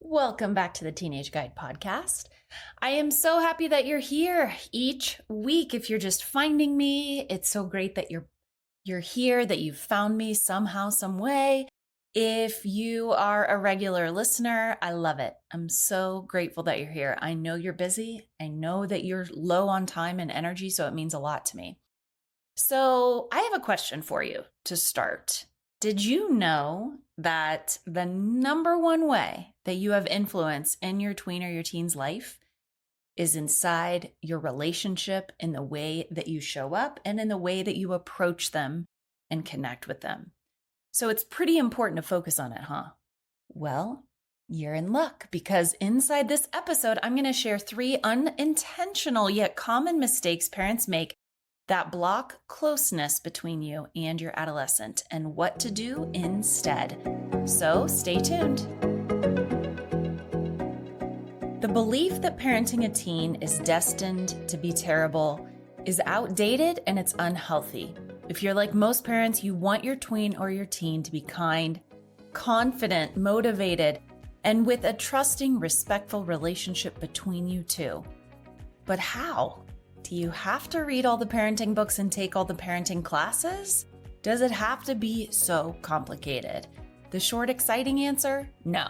Welcome back to the Teenage Guide podcast. I am so happy that you're here each week. If you're just finding me, it's so great that you're here, that you've found me somehow, some way. If you are a regular listener, I love it. I'm so grateful that you're here. I know you're busy. I know that you're low on time and energy, so it means a lot to me. So I have a question for you to start. Did you know that the number one way that you have influence in your tween or your teen's life is inside your relationship, in the way that you show up and in the way that you approach them and connect with them? So it's pretty important to focus on it, huh? Well, you're in luck, because inside this episode, I'm going to share 3 unintentional yet common mistakes parents make that block closeness between you and your adolescent, and what to do instead. So stay tuned. The belief that parenting a teen is destined to be terrible is outdated and it's unhealthy. If you're like most parents, you want your tween or your teen to be kind, confident, motivated, and with a trusting, respectful relationship between you two. But how? Do you have to read all the parenting books and take all the parenting classes? Does it have to be so complicated? The short, exciting answer? No.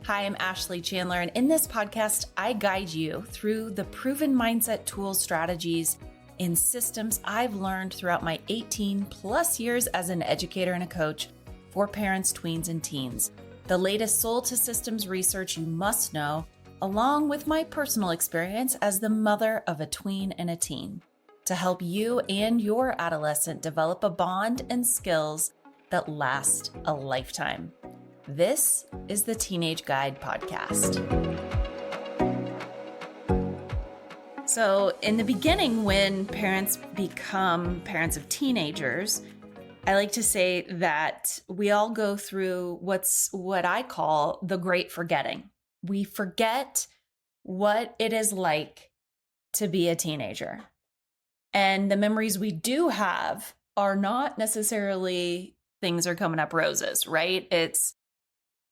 Hi, I'm Ashley Chandler, and in this podcast, I guide you through the proven mindset tools, strategies, and systems I've learned throughout my 18 plus years as an educator and a coach for parents, tweens, and teens. The latest soul to systems research you must know, along with my personal experience as the mother of a tween and a teen, to help you and your adolescent develop a bond and skills that last a lifetime. This is the Teenage Guide podcast. So in the beginning, when parents become parents of teenagers, I like to say that we all go through what I call the great forgetting. We forget what it is like to be a teenager. And the memories we do have are not necessarily things are coming up roses, right? It's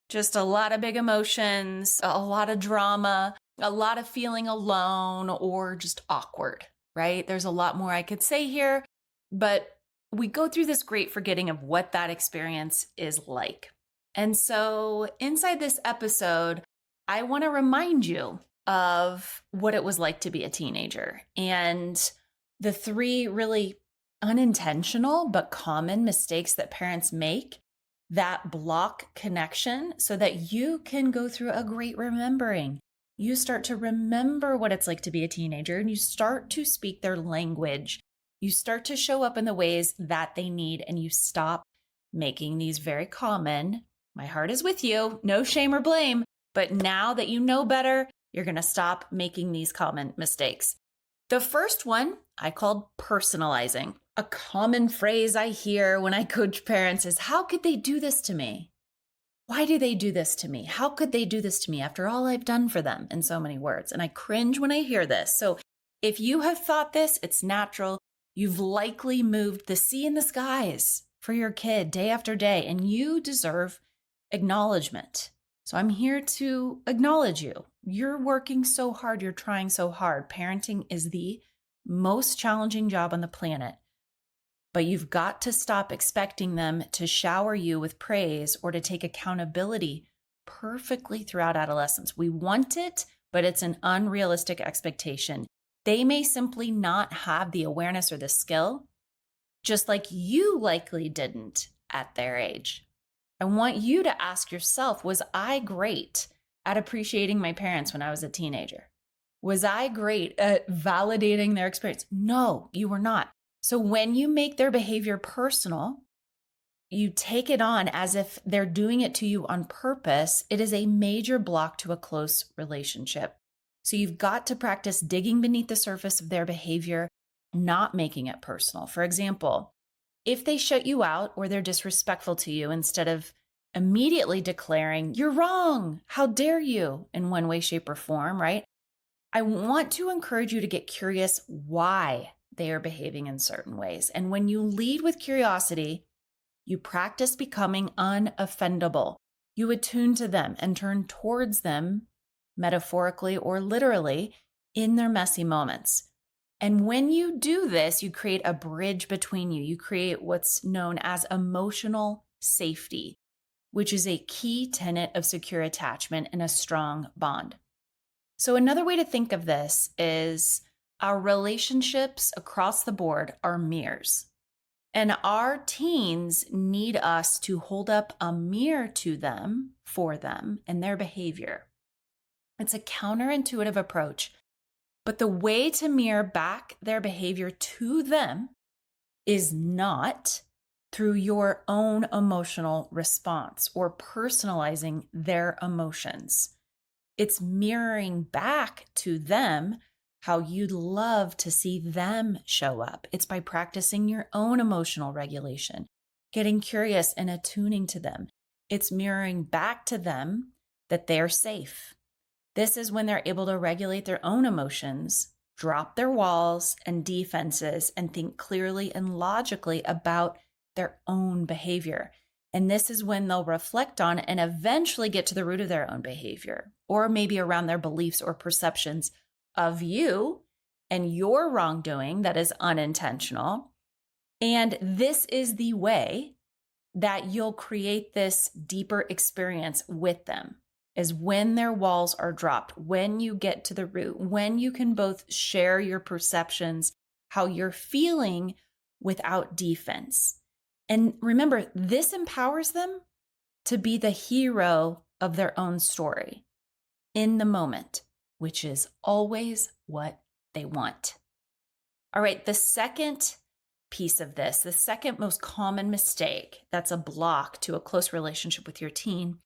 just a lot of big emotions, a lot of drama, a lot of feeling alone or just awkward, right? There's a lot more I could say here, but we go through this great forgetting of what that experience is like. And so inside this episode, I want to remind you of what it was like to be a teenager and the 3 really unintentional but common mistakes that parents make that block connection so that you can go through a great remembering. You start to remember what it's like to be a teenager and you start to speak their language. You start to show up in the ways that they need and you stop making these very common, my heart is with you, no shame or blame. But now that you know better, you're going to stop making these common mistakes. The first one I called personalizing. A common phrase I hear when I coach parents is, how could they do this to me? Why do they do this to me? How could they do this to me after all I've done for them? In so many words. And I cringe when I hear this. So if you have thought this, it's natural. You've likely moved the sea and the skies for your kid day after day, and you deserve acknowledgement. So I'm here to acknowledge you. You're working so hard. You're trying so hard. Parenting is the most challenging job on the planet. But you've got to stop expecting them to shower you with praise or to take accountability perfectly throughout adolescence. We want it, but it's an unrealistic expectation. They may simply not have the awareness or the skill, just like you likely didn't at their age. I want you to ask yourself, was I great at appreciating my parents when I was a teenager? Was I great at validating their experience? No, you were not. So when you make their behavior personal, you take it on as if they're doing it to you on purpose. It is a major block to a close relationship. So you've got to practice digging beneath the surface of their behavior, not making it personal. For example, if they shut you out or they're disrespectful to you, instead of immediately declaring, you're wrong, how dare you, in one way, shape, or form, right? I want to encourage you to get curious why they are behaving in certain ways. And when you lead with curiosity, you practice becoming unoffendable. You attune to them and turn towards them, metaphorically or literally, in their messy moments. And when you do this, you create a bridge between you. You create what's known as emotional safety, which is a key tenet of secure attachment and a strong bond. So another way to think of this is our relationships across the board are mirrors. And our teens need us to hold up a mirror to them, for them, and their behavior. It's a counterintuitive approach, but the way to mirror back their behavior to them is not through your own emotional response or personalizing their emotions. It's mirroring back to them how you'd love to see them show up. It's by practicing your own emotional regulation, getting curious and attuning to them. It's mirroring back to them that they're safe. This is when they're able to regulate their own emotions, drop their walls and defenses, and think clearly and logically about their own behavior. And this is when they'll reflect on and eventually get to the root of their own behavior, or maybe around their beliefs or perceptions of you and your wrongdoing that is unintentional. And this is the way that you'll create this deeper experience with them, is when their walls are dropped, when you get to the root, when you can both share your perceptions, how you're feeling without defense. And remember, this empowers them to be the hero of their own story in the moment, which is always what they want. All right, the second piece of this, the second most common mistake that's a block to a close relationship with your teen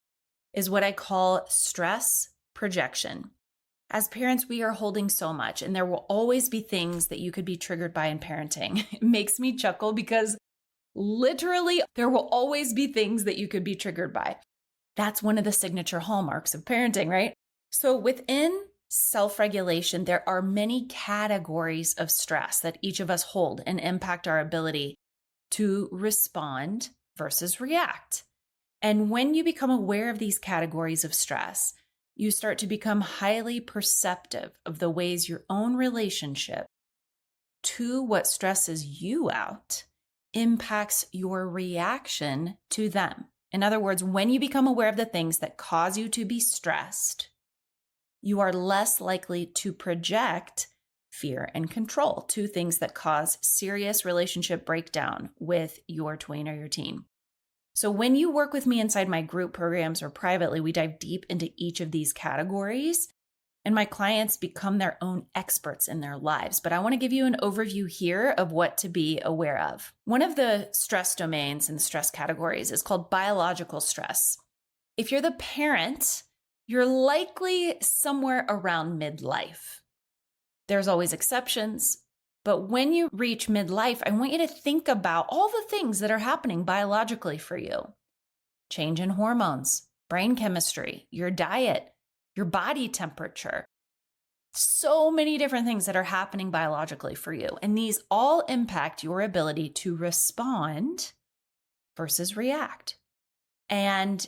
is what I call stress projection. As parents, we are holding so much, and there will always be things that you could be triggered by in parenting. It makes me chuckle because literally there will always be things that you could be triggered by. That's one of the signature hallmarks of parenting, right? So within self-regulation, there are many categories of stress that each of us hold and impact our ability to respond versus react. And when you become aware of these categories of stress, you start to become highly perceptive of the ways your own relationship to what stresses you out impacts your reaction to them. In other words, when you become aware of the things that cause you to be stressed, you are less likely to project fear and control, two things that cause serious relationship breakdown with your tween or your teen. So when you work with me inside my group programs or privately, we dive deep into each of these categories, and my clients become their own experts in their lives. But I want to give you an overview here of what to be aware of. One of the stress domains and stress categories is called biological stress. If you're the parent, you're likely somewhere around midlife. There's always exceptions, but when you reach midlife, I want you to think about all the things that are happening biologically for you. Change in hormones, brain chemistry, your diet, your body temperature. So many different things that are happening biologically for you. And these all impact your ability to respond versus react. And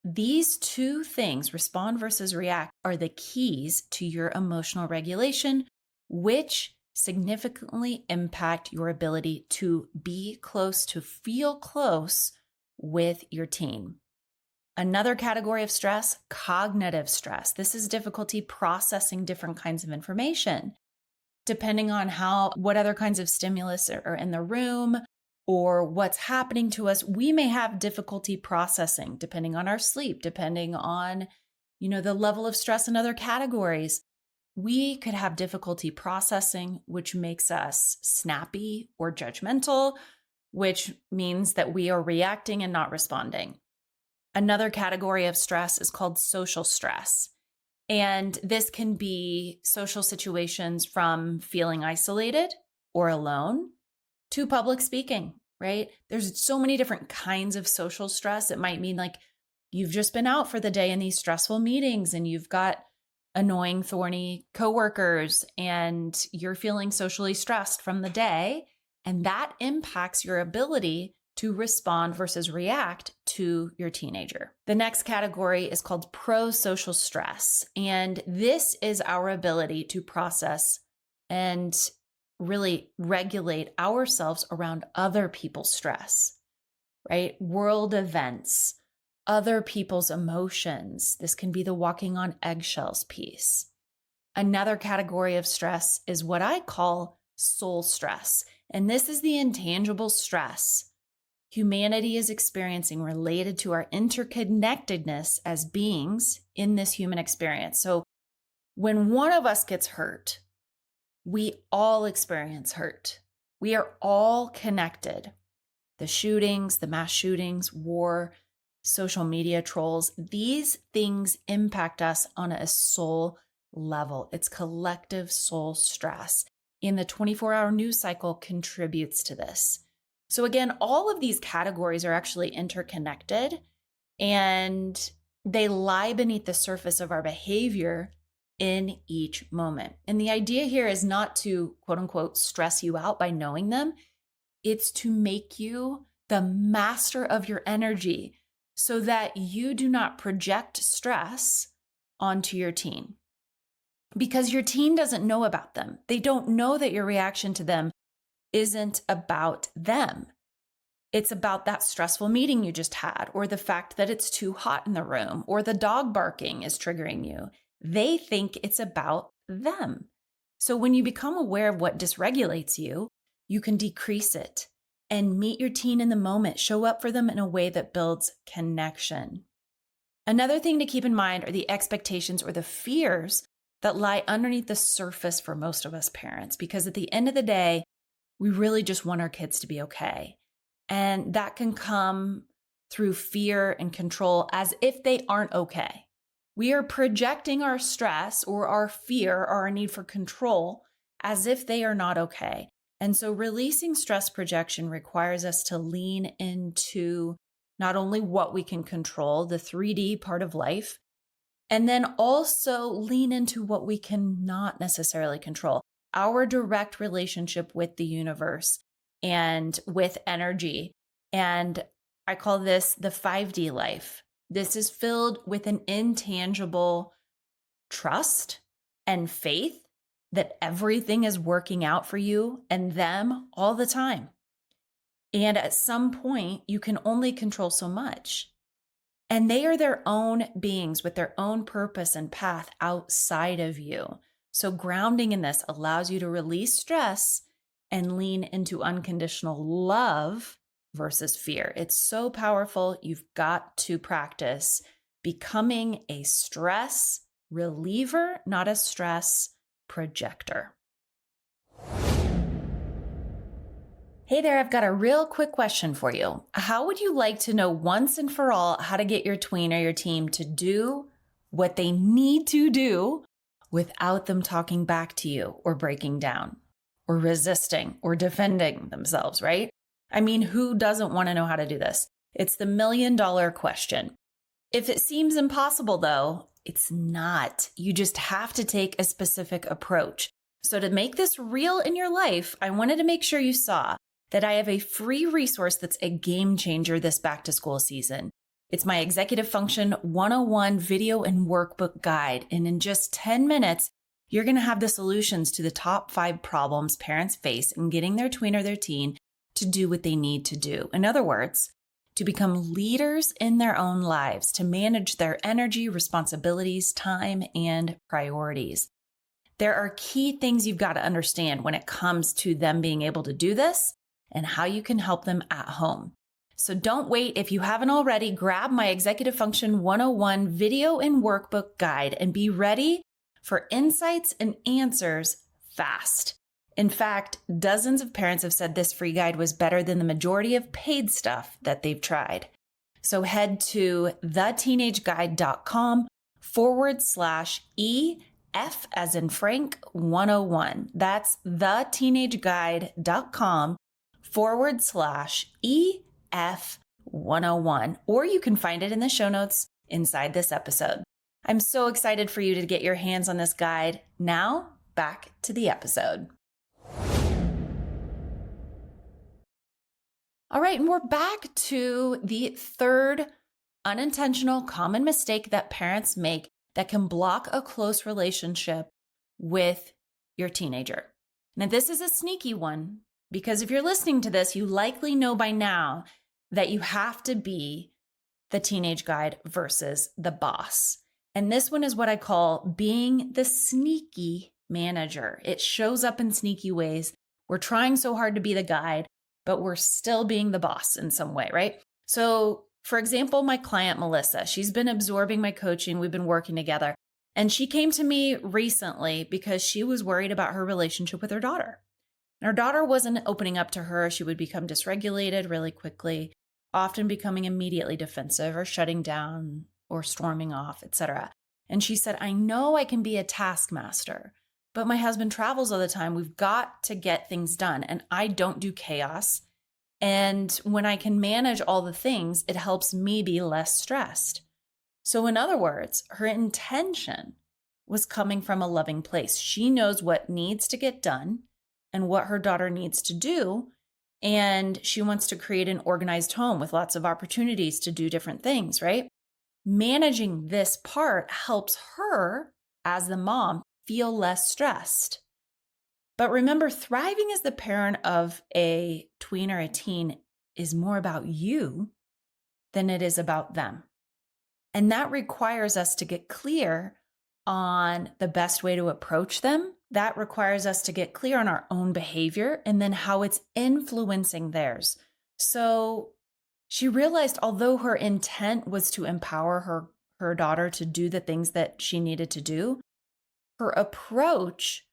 these two things, respond versus react, are the keys to your emotional regulation, which significantly impact your ability to be close, to feel close with your teen. Another category of stress, cognitive stress. This is difficulty processing different kinds of information, depending on what other kinds of stimulus are in the room or what's happening to us. We may have difficulty processing, depending on our sleep, depending on, the level of stress in other categories. We could have difficulty processing, which makes us snappy or judgmental, which means that we are reacting and not responding. Another category of stress is called social stress. And this can be social situations from feeling isolated or alone to public speaking, right? There's so many different kinds of social stress. It might mean like you've just been out for the day in these stressful meetings and you've got annoying, thorny coworkers and you're feeling socially stressed from the day. And that impacts your ability to respond versus react to your teenager. The next category is called pro-social stress. And this is our ability to process and really regulate ourselves around other people's stress, right? World events, other people's emotions. This can be the walking on eggshells piece. Another category of stress is what I call soul stress. And this is the intangible stress humanity is experiencing related to our interconnectedness as beings in this human experience. So when one of us gets hurt, we all experience hurt. We are all connected. The shootings, the mass shootings, war, social media trolls, these things impact us on a soul level. It's collective soul stress. And the 24-hour news cycle contributes to this. So again, all of these categories are actually interconnected and they lie beneath the surface of our behavior in each moment. And the idea here is not to quote unquote stress you out by knowing them. It's to make you the master of your energy so that you do not project stress onto your teen. Because your teen doesn't know about them. They don't know that your reaction to them isn't about them. It's about that stressful meeting you just had, or the fact that it's too hot in the room, or the dog barking is triggering you. They think it's about them. So when you become aware of what dysregulates you, you can decrease it and meet your teen in the moment, show up for them in a way that builds connection. Another thing to keep in mind are the expectations or the fears that lie underneath the surface for most of us parents, because at the end of the day, we really just want our kids to be okay. And that can come through fear and control as if they aren't okay. We are projecting our stress or our fear or our need for control as if they are not okay. And so releasing stress projection requires us to lean into not only what we can control, the 3D part of life, and then also lean into what we cannot necessarily control. Our direct relationship with the universe and with energy. And I call this the 5D life. This is filled with an intangible trust and faith that everything is working out for you and them all the time. And at some point, you can only control so much. And they are their own beings with their own purpose and path outside of you. So grounding in this allows you to release stress and lean into unconditional love versus fear. It's so powerful. You've got to practice becoming a stress reliever, not a stress projector. Hey there, I've got a real quick question for you. How would you like to know once and for all how to get your tween or your teen to do what they need to do without them talking back to you or breaking down or resisting or defending themselves, right? I mean, who doesn't want to know how to do this? It's the $1 million question. If it seems impossible though, it's not. You just have to take a specific approach. So to make this real in your life, I wanted to make sure you saw that I have a free resource that's a game changer this back to school season. It's my Executive Function 101 video and workbook guide. And in just 10 minutes, you're going to have the solutions to the top 5 problems parents face in getting their tween or their teen to do what they need to do. In other words, to become leaders in their own lives, to manage their energy, responsibilities, time, and priorities. There are key things you've got to understand when it comes to them being able to do this and how you can help them at home. So don't wait. If you haven't already, grab my Executive Function 101 video and workbook guide and be ready for insights and answers fast. In fact, dozens of parents have said this free guide was better than the majority of paid stuff that they've tried. So head to theteenageguide.com/EF as in Frank 101. That's theteenageguide.com/EF 101. Or you can find it in the show notes inside this episode. I'm so excited for you to get your hands on this guide. Now, back to the episode. All right, and we're back to the third unintentional common mistake that parents make that can block a close relationship with your teenager. Now, this is a sneaky one because if you're listening to this, you likely know by now that you have to be the teenage guide versus the boss. And this one is what I call being the sneaky manager. It shows up in sneaky ways. We're trying so hard to be the guide, but we're still being the boss in some way, right? So, for example, my client, Melissa, she's been absorbing my coaching. We've been working together. And she came to me recently because she was worried about her relationship with her daughter. And her daughter wasn't opening up to her. She would become dysregulated really quickly, often becoming immediately defensive or shutting down or storming off, etc. And she said, I know I can be a taskmaster, but my husband travels all the time. We've got to get things done. And I don't do chaos. And when I can manage all the things, it helps me be less stressed. So in other words, her intention was coming from a loving place. She knows what needs to get done and what her daughter needs to do. And she wants to create an organized home with lots of opportunities to do different things, right? Managing this part helps her, as the mom, feel less stressed. But remember, thriving as the parent of a tween or a teen is more about you than it is about them. And that requires us to get clear on the best way to approach them. That requires us to get clear on our own behavior and then how it's influencing theirs. So she realized although her intent was to empower her daughter to do the things that she needed to do, her approach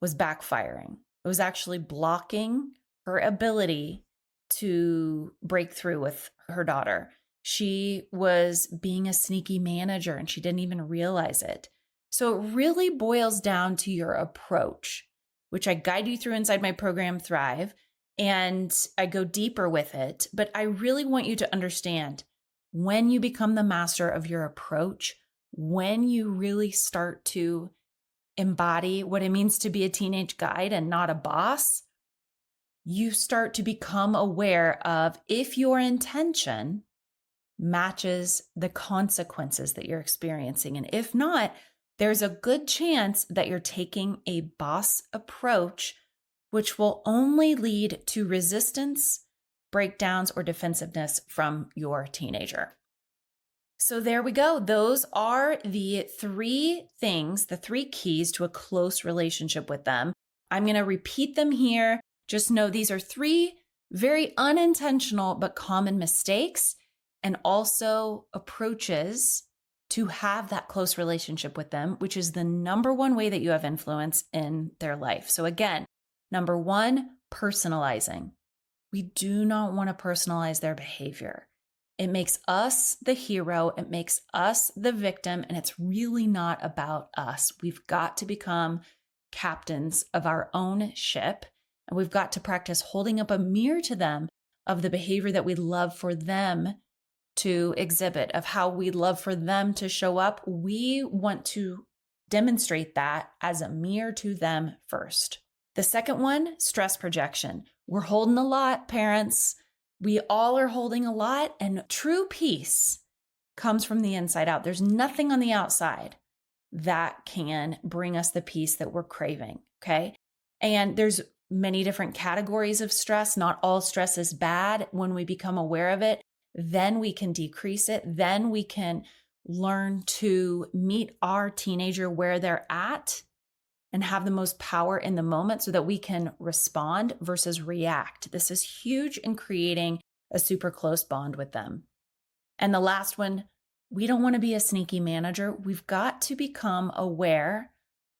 was backfiring. It was actually blocking her ability to break through with her daughter. She was being a sneaky manager and she didn't even realize it. So it really boils down to your approach, which I guide you through inside my program, Thrive, and I go deeper with it. But I really want you to understand when you become the master of your approach, when you really start to embody what it means to be a teenage guide and not a boss, you start to become aware of if your intention matches the consequences that you're experiencing. And if not, there's a good chance that you're taking a boss approach, which will only lead to resistance, breakdowns, or defensiveness from your teenager. So there we go. Those are the three things, the three keys to a close relationship with them. I'm going to repeat them here. Just know these are three very unintentional but common mistakes and also approaches to have that close relationship with them, which is the number one way that you have influence in their life. So again, number one, personalizing. We do not want to personalize their behavior. It makes us the hero. It makes us the victim. And it's really not about us. We've got to become captains of our own ship. And we've got to practice holding up a mirror to them of the behavior that we'd love for them to exhibit, of how we'd love for them to show up. We want to demonstrate that as a mirror to them first. The second one, stress projection. We're holding a lot, parents. We all are holding a lot, and true peace comes from the inside out. There's nothing on the outside that can bring us the peace that we're craving, okay? And there's many different categories of stress. Not all stress is bad. When we become aware of it, then we can decrease it. Then we can learn to meet our teenager where they're at and have the most power in the moment so that we can respond versus react. This is huge in creating a super close bond with them. And the last one, we don't want to be a sneaky manager. We've got to become aware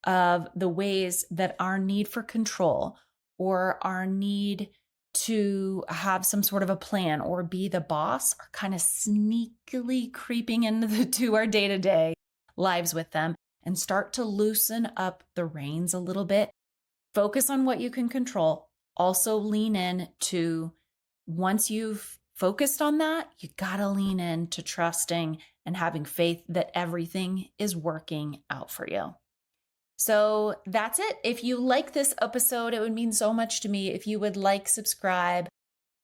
of the ways that our need for control or our need to have some sort of a plan or be the boss are kind of sneakily creeping into our day-to-day lives with them, and start to loosen up the reins a little bit. Focus on what you can control. Also lean in to, once you've focused on that, you gotta lean in to trusting and having faith that everything is working out for you. So that's it. If you like this episode, it would mean so much to me if you would like, subscribe,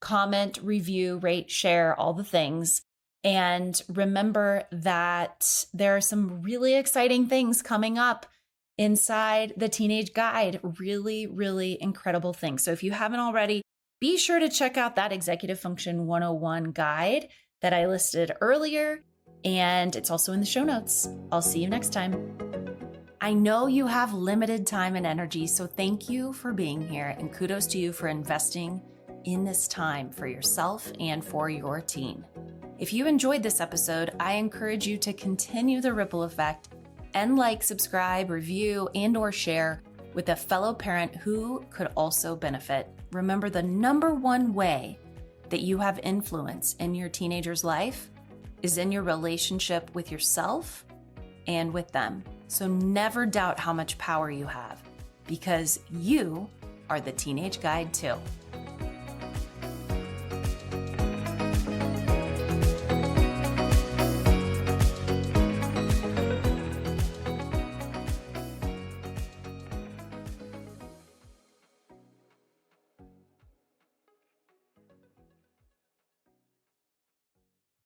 comment, review, rate, share, all the things. And remember that there are some really exciting things coming up inside the Teenage Guide. Really, really incredible things. So if you haven't already, be sure to check out that Executive Function 101 guide that I listed earlier. And it's also in the show notes. I'll see you next time. I know you have limited time and energy, so thank you for being here, and kudos to you for investing in this time for yourself and for your teen. If you enjoyed this episode, I encourage you to continue the ripple effect and subscribe, review, and/or share with a fellow parent who could also benefit. Remember, the number one way that you have influence in your teenager's life is in your relationship with yourself and with them. So never doubt how much power you have, because you are the Teenage Guide too.